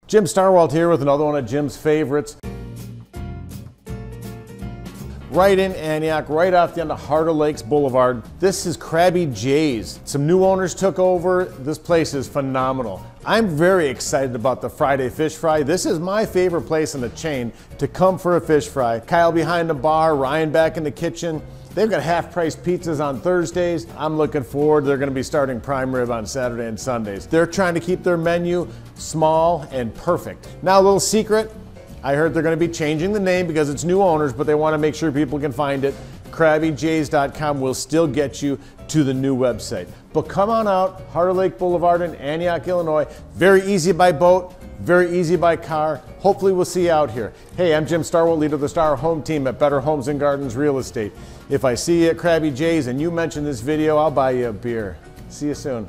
Jim Starwalt here with another one of Jim's favorites. Right in Antioch, right off the end of Heart of Lakes Boulevard. This is Kraby J's. Some new owners took over. This place is phenomenal. I'm very excited about the Friday fish fry. This is my favorite place in the chain to come for a fish fry. Kyle behind the bar, Ryan back in the kitchen. They've got half-price pizzas on Thursdays. I'm looking forward. They're going to be starting prime rib on Saturday and Sundays. They're trying to keep their menu small and perfect. Now a little secret. I heard they're going to be changing the name because it's new owners, but they want to make sure people can find it. KrabyJs.com will still get you to the new website. But come on out, Heart of Lake Boulevard in Antioch, Illinois. Very easy by boat, very easy by car. Hopefully we'll see you out here. Hey, I'm Jim Starwalt, leader of the Star Home Team at Better Homes and Gardens Real Estate. If I see you at Kraby J's and you mention this video, I'll buy you a beer. See you soon.